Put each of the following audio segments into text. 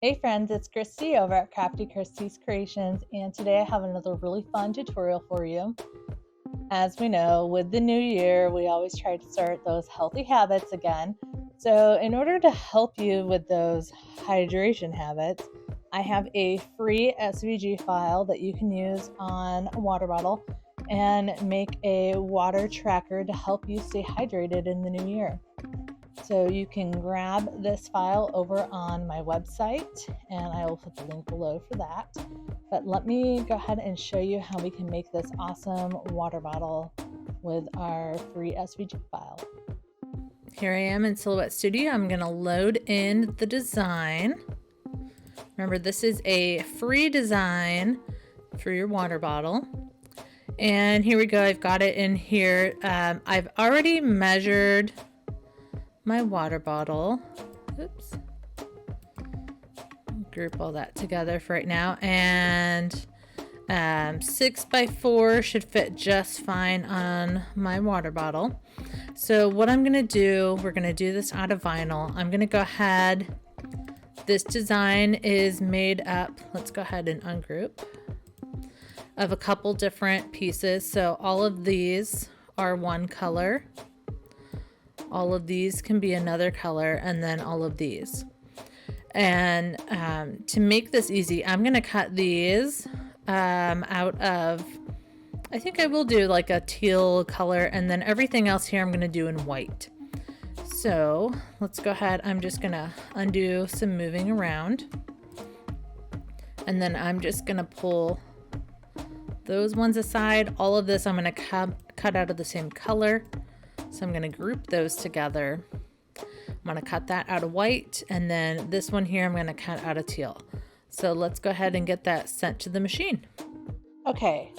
Hey friends, it's Christy over at Crafty Christy's Creations, and today I have another really fun tutorial for you. As we know, with the new year, we always try to start those healthy habits again. So in order to help you with those hydration habits, I have a free SVG file that you can use on a water bottle and make a water tracker to help you stay hydrated in the new year. So you can grab this file over on my website, and I will put the link below for that. But let me go ahead and show you how we can make this awesome water bottle with our free SVG file. Here I am in Silhouette Studio. I'm going to load in the design. Remember, this is a free design for your water bottle. And here we go. I've got it in here. I've already measured my water bottle. Oops. Group all that together for right now. And 6x4 should fit just fine on my water bottle. So what I'm going to do, we're going to do this out of vinyl. I'm going to go ahead. This design is made up, let's go ahead and ungroup, of a couple different pieces. So all of these are one color. All of these can be another color, and then all of these. And to make this easy, I'm going to cut these out of, I think I will do like a teal color, and then everything else here I'm going to do in white. So let's go ahead. I'm just going to undo some moving around. And then I'm just going to pull those ones aside. All of this I'm going to cut out of the same color. So I'm going to group those together. I'm going to cut that out of white, and then this one here I'm going to cut out of teal. So let's go ahead and get that sent to the machine. Okay,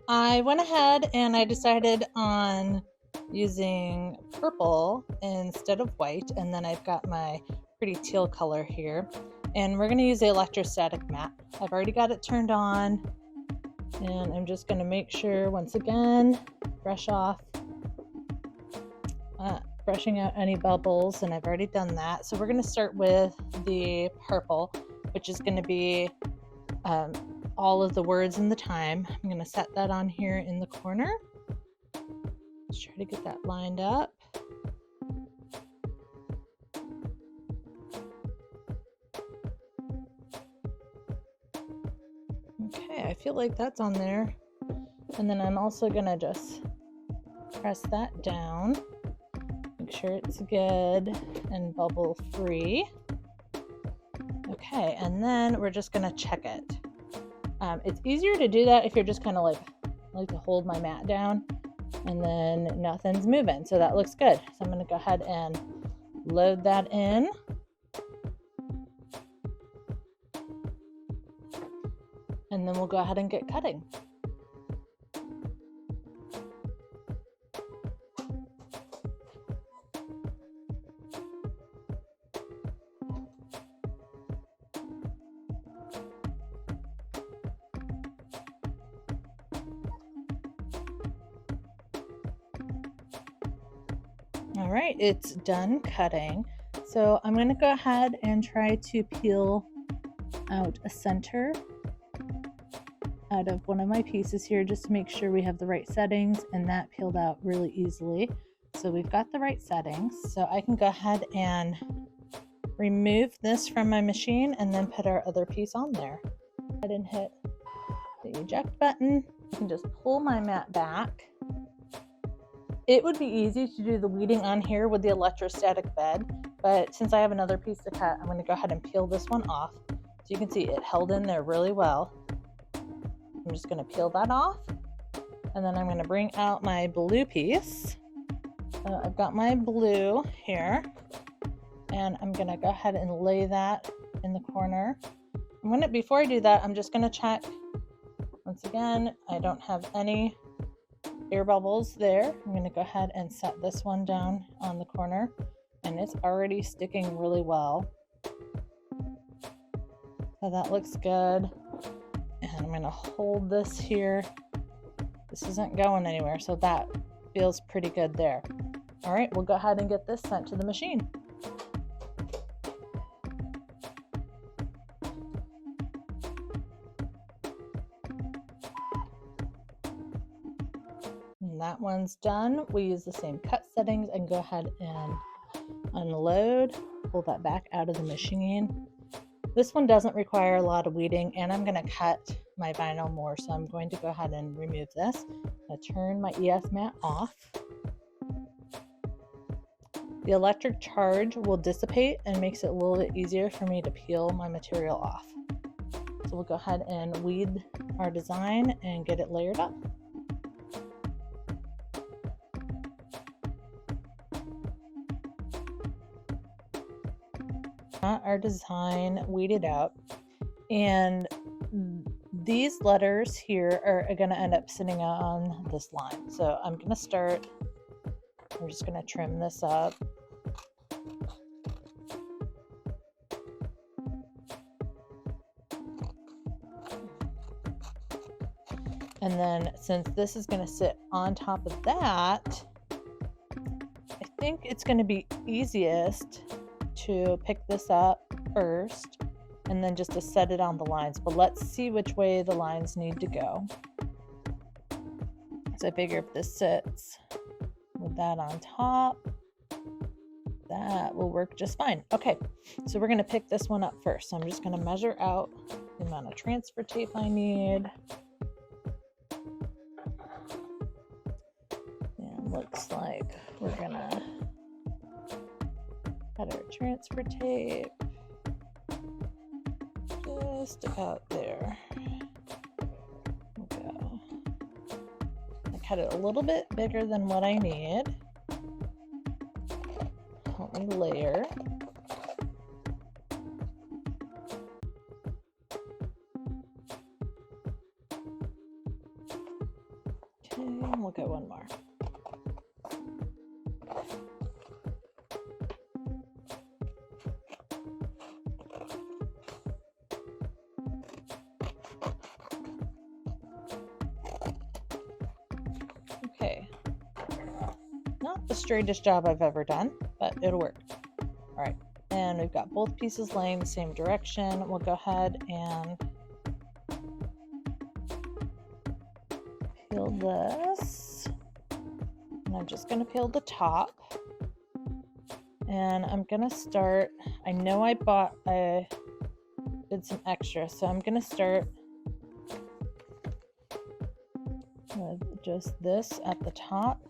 I went ahead and I decided on using purple instead of white, and then I've got my pretty teal color here. And we're going to use the electrostatic mat. I've already got it turned on, and I'm just going to make sure, once again, brushing out any bubbles, and I've already done that. So we're going to start with the purple, which is going to be all of the words and the time. I'm going to set that on here in the corner. Let's try to get that lined up. Okay, I feel like that's on there. And then I'm also going to just press that down. Make sure it's good and bubble free. Okay, and then we're just gonna check it. It's easier to do that if you're just kind of like to hold my mat down and then nothing's moving. So that looks good. So I'm gonna go ahead and load that in. And then we'll go ahead and get cutting. All right, it's done cutting. So I'm going to go ahead and try to peel out a center out of one of my pieces here, just to make sure we have the right settings, and that peeled out really easily. So we've got the right settings. So I can go ahead and remove this from my machine and then put our other piece on there. Go ahead and hit the eject button. You can just pull my mat back. It would be easy to do the weeding on here with the electrostatic bed, but since I have another piece to cut, I'm going to go ahead and peel this one off. So you can see it held in there really well. I'm just going to peel that off, and then I'm going to bring out my blue piece. So I've got my blue here, and I'm going to go ahead and lay that in the corner. Before I do that, I'm just going to check. Once again, I don't have any air bubbles there. I'm going to go ahead and set this one down on the corner, and it's already sticking really well. So that looks good. And I'm going to hold this here. This isn't going anywhere, so that feels pretty good there. All right, we'll go ahead and get this sent to the machine. When that one's done, we use the same cut settings and go ahead and unload, pull that back out of the machine. This one doesn't require a lot of weeding, and I'm going to cut my vinyl more, so I'm going to go ahead and remove this. I'm going to turn my ES mat off. The electric charge will dissipate and makes it a little bit easier for me to peel my material off. So we'll go ahead and weed our design and get it layered up. Got our design weeded out, and these letters here are going to end up sitting on this line. So I'm just going to trim this up. And then since this is going to sit on top of that, I think it's going to be easiest to pick this up first and then just to set it on the lines. But let's see which way the lines need to go. So I figure if this sits with that on top, that will work just fine. Okay, so we're going to pick this one up first. So I'm just going to measure out the amount of transfer tape I need. And looks like we're going to cut our transfer tape just about there. Go. I cut it a little bit bigger than what I need. Help me layer. Okay, we'll go one more. Okay, not the straightest job I've ever done, but it'll work. All right, and we've got both pieces laying the same direction. We'll go ahead and peel this, and I'm just going to peel the top, and I'm going to start. I know I did some extra, so I'm going to start with just this at the top.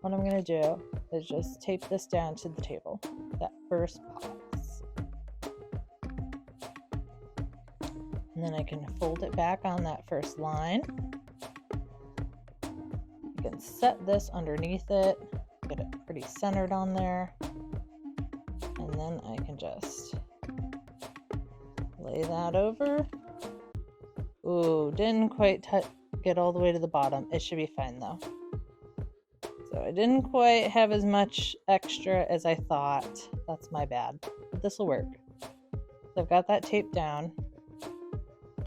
What I'm going to do is just tape this down to the table, that first box. And then I can fold it back on that first line. I can set this underneath it, get it pretty centered on there. And then I can just lay that over. Ooh, didn't quite get all the way to the bottom. It should be fine though. So I didn't quite have as much extra as I thought. That's my bad, but this will work. So I've got that taped down.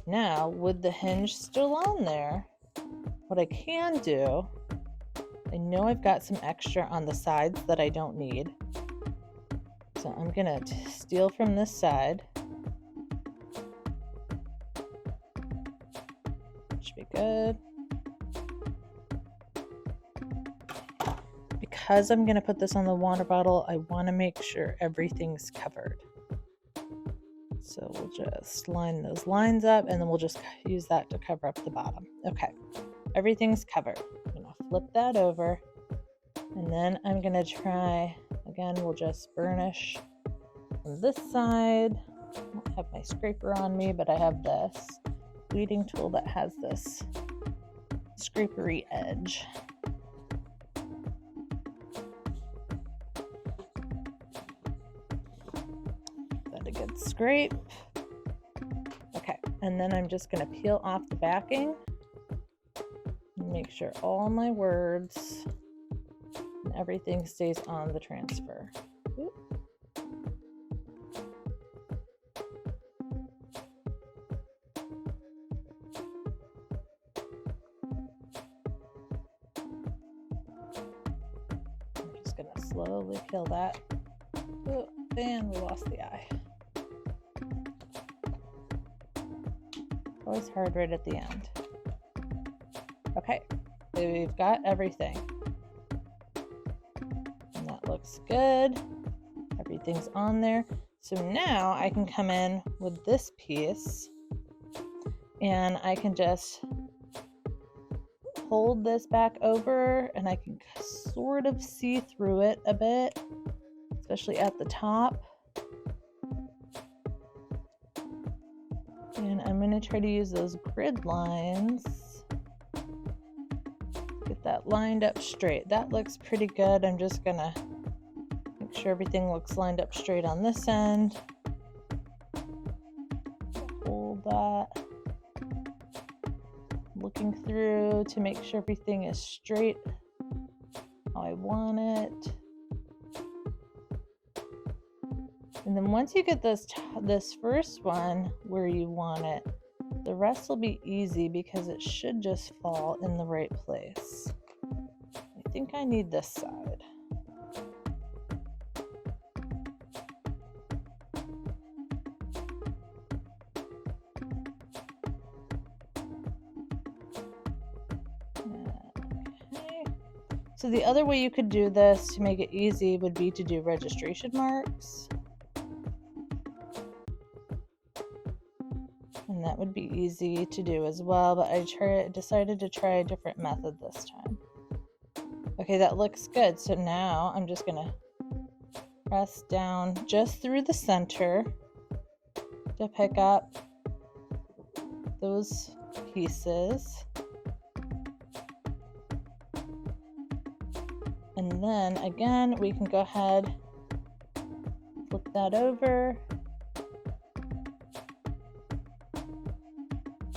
Now, with the hinge still on there, what I can do, I know I've got some extra on the sides that I don't need. So I'm gonna steal from this side. Should be good. Because I'm gonna put this on the water bottle, I wanna make sure everything's covered. So we'll just line those lines up, and then we'll just use that to cover up the bottom. Okay, everything's covered. I'm gonna flip that over, and then I'm gonna try, again, we'll just burnish on this side. I don't have my scraper on me, but I have this weeding tool that has this scrapery edge. A good scrape. Okay, and then I'm just going to peel off the backing and make sure all my words and everything stays on the transfer. Oop. I'm just going to slowly peel that. Oop, and we lost the eye. Always hard right at the end. Okay, So we've got everything. And that looks good. Everything's on there. So now I can come in with this piece and I can just hold this back over and I can sort of see through it a bit, especially at the top. And I'm going to try to use those grid lines. Get that lined up straight. That looks pretty good. I'm just going to make sure everything looks lined up straight on this end. Hold that. Looking through to make sure everything is straight how I want it. And then once you get this first one where you want it, the rest will be easy because it should just fall in the right place. I think I need this side. Okay. So the other way you could do this to make it easy would be to do registration marks. And that would be easy to do as well, but I decided to try a different method this time. Okay, that looks good. So now I'm just gonna press down just through the center to pick up those pieces. And then again, we can go ahead, flip that over,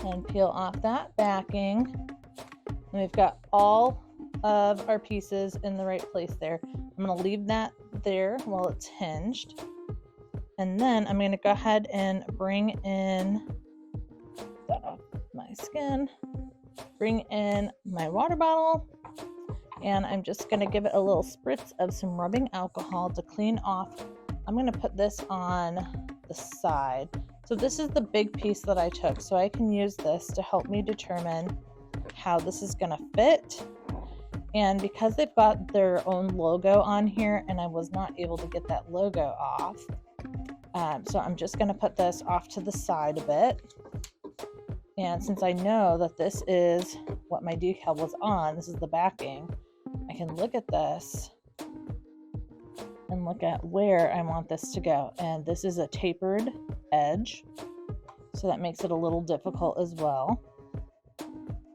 and peel off that backing. And we've got all of our pieces in the right place there. I'm going to leave that there while it's hinged. And then I'm going to go ahead and bring in my skin, bring in my water bottle, and I'm just going to give it a little spritz of some rubbing alcohol to clean off. I'm going to put this on the side. So this is the big piece that I took, so I can use this to help me determine how this is going to fit. And because they've got their own logo on here and I was not able to get that logo off, so I'm just going to put this off to the side a bit. And since I know that this is what my decal was on, this is the backing, I can look at this and look at where I want this to go. And this is a tapered edge, so that makes it a little difficult as well.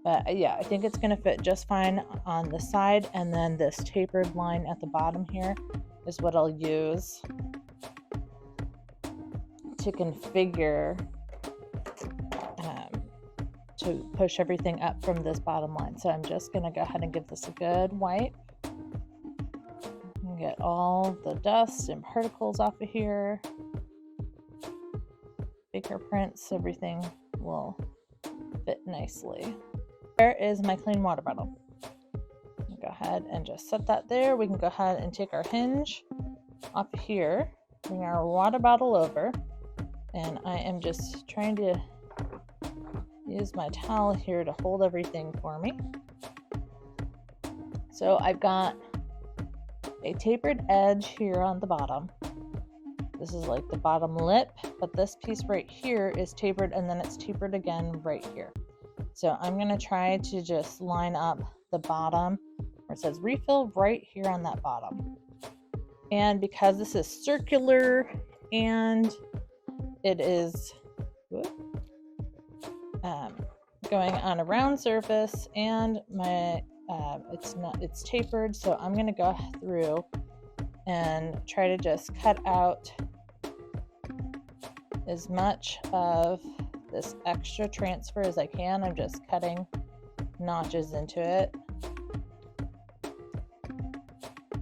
But yeah, I think it's going to fit just fine on the side, and then this tapered line at the bottom here is what I'll use to configure to push everything up from this bottom line. So I'm just going to go ahead and give this a good wipe and get all the dust and particles off of here. Fingerprints, everything will fit nicely. There is my clean water bottle. Go ahead and just set that there. We can go ahead and take our hinge off here, bring our water bottle over, and I am just trying to use my towel here to hold everything for me. So I've got a tapered edge here on the bottom. This is like the bottom lip, but this piece right here is tapered, and then it's tapered again right here. So I'm going to try to just line up the bottom where it says refill right here on that bottom. And because this is circular and it is going on a round surface, and my it's tapered, so I'm going to go through and try to just cut out as much of this extra transfer as I can. I'm just cutting notches into it,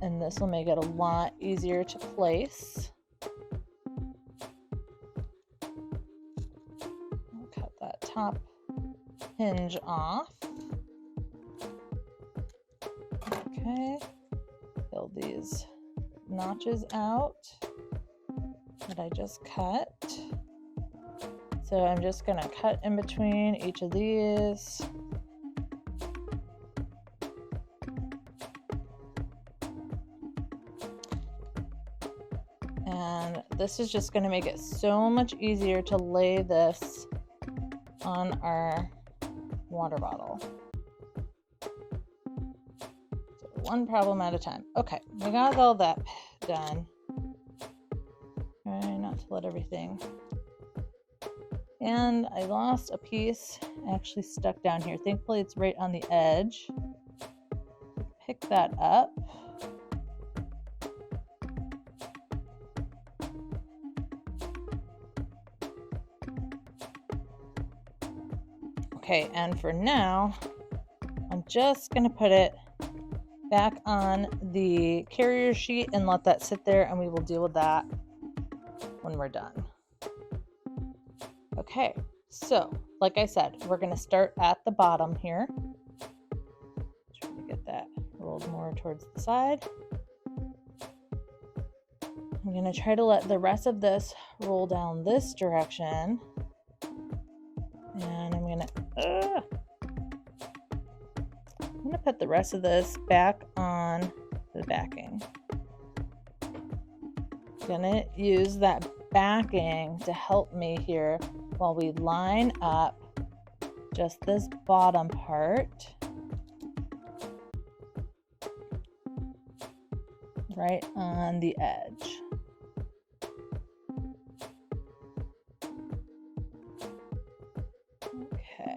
and this will make it a lot easier to place. I'll cut that top hinge off. Okay, fill these notches out that I just cut. So I'm just going to cut in between each of these. this is just going to make it so much easier to lay this on our water bottle. So one problem at a time. Okay, we got all that done. Try not to let everything. And I lost a piece actually stuck down here. Thankfully, it's right on the edge. Pick that up. Okay, and for now, I'm just gonna put it back on the carrier sheet and let that sit there, and we will deal with that when we're done. Okay, so like I said, we're gonna start at the bottom here. Try to get that rolled more towards the side. I'm gonna try to let the rest of this roll down this direction. And I'm gonna put the rest of this back on the backing. I'm gonna use that backing to help me here while we line up just this bottom part right on the edge. Okay,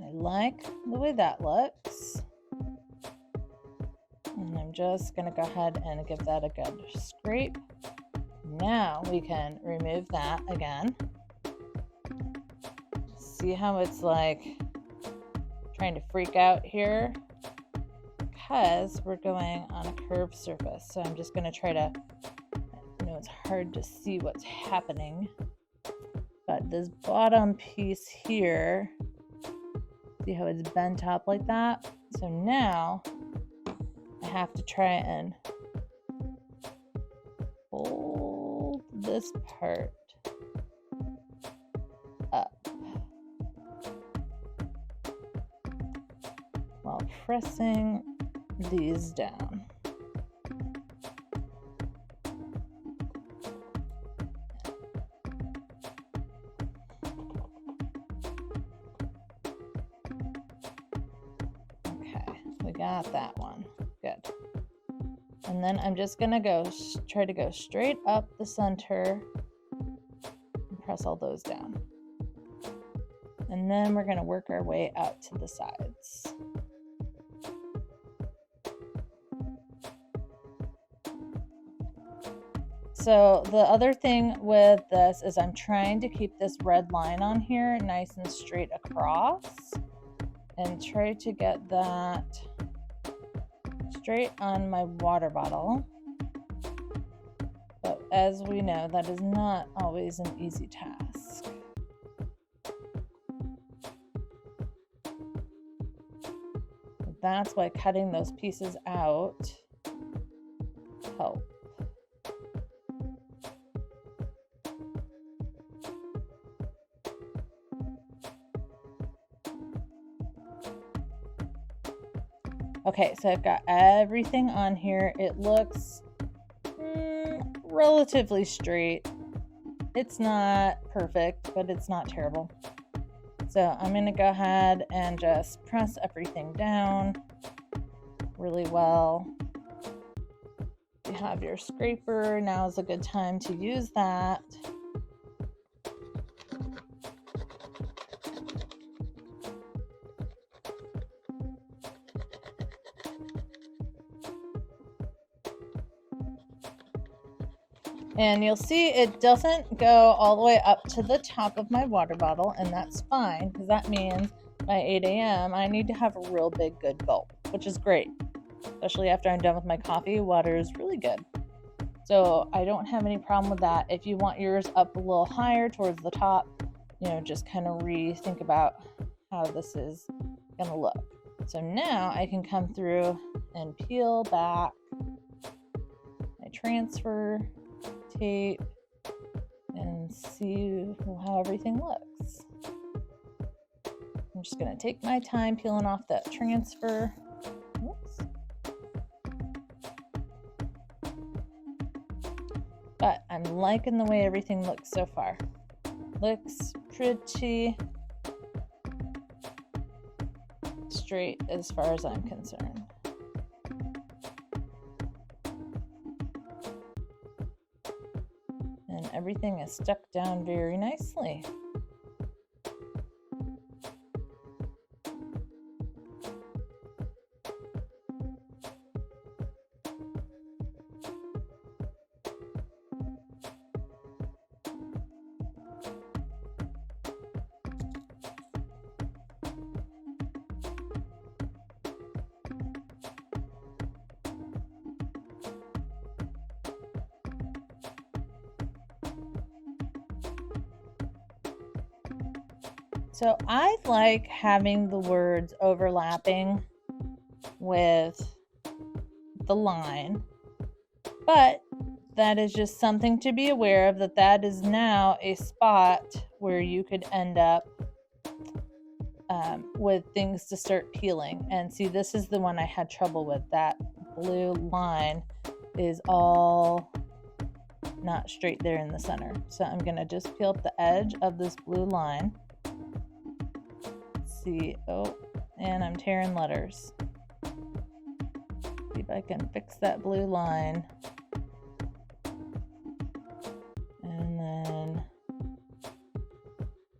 I like the way that looks, and I'm just gonna go ahead and give that a good scrape. Now we can remove that again. See how it's like trying to freak out here? Because we're going on a curved surface. So I'm just going to try to, I know it's hard to see what's happening, but this bottom piece here, see how it's bent up like that? So now I have to try and hold this part up while pressing these down. Okay, we got that one. Good. And then I'm just gonna try to go straight up the center and press all those down. And then we're gonna work our way out to the sides. So the other thing with this is I'm trying to keep this red line on here nice and straight across and try to get that straight on my water bottle. But as we know, that is not always an easy task. That's why cutting those pieces out helps. Okay, so I've got everything on here. It looks relatively straight. It's not perfect, but it's not terrible. So I'm going to go ahead and just press everything down really well. You have your scraper. Now is a good time to use that. And you'll see it doesn't go all the way up to the top of my water bottle, and that's fine, because that means by 8 a.m. I need to have a real big good gulp, which is great. Especially after I'm done with my coffee, water is really good. So I don't have any problem with that. If you want yours up a little higher towards the top, just kind of rethink about how this is gonna look. So now I can come through and peel back my transfer tape and see how everything looks. I'm just going to take my time peeling off that transfer. Oops. liking the way everything looks so far. Looks pretty straight as far as I'm concerned. And everything is stuck down very nicely. So I like having the words overlapping with the line, but that is just something to be aware of, that is now a spot where you could end up with things to start peeling. And see, this is the one I had trouble with. That blue line is all not straight there in the center. So I'm going to just peel up the edge of this blue line. See, oh, and I'm tearing letters. See if I can fix that blue line. And then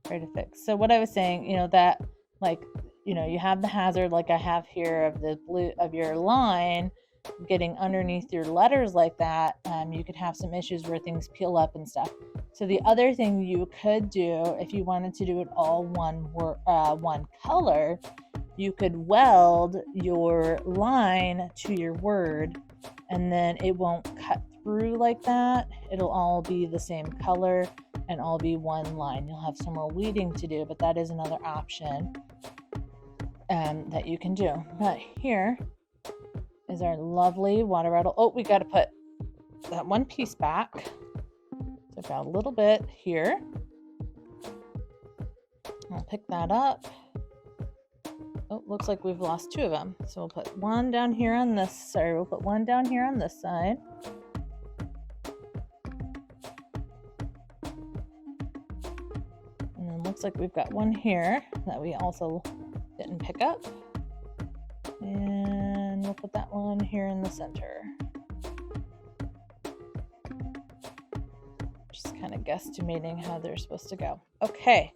try to fix. So what I was saying, that, like, you have the hazard like I have here of the blue of your line getting underneath your letters like that. You could have some issues where things peel up and stuff. So the other thing you could do, if you wanted to do it all one color, you could weld your line to your word, and then it won't cut through like that. It'll all be the same color and all be one line. You'll have some more weeding to do, but that is another option that you can do. But here is our lovely water bottle. Oh, we got to put that one piece back. So I've got a little bit here. I'll pick that up. Oh, looks like we've lost two of them. So we'll put one down here on this. We'll put one down here on this side. And then looks like we've got one here that we also didn't pick up. And we'll put that one here in the center. Just kind of guesstimating how they're supposed to go. Okay,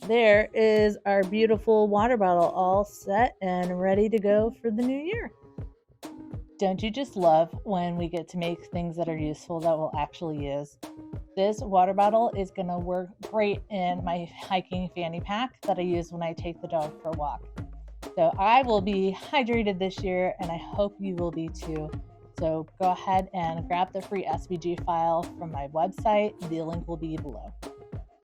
there is our beautiful water bottle all set and ready to go for the new year. Don't you just love when we get to make things that are useful that we'll actually use? This water bottle is going to work great in my hiking fanny pack that I use when I take the dog for a walk. So I will be hydrated this year, and I hope you will be too. So go ahead and grab the free SVG file from my website. The link will be below.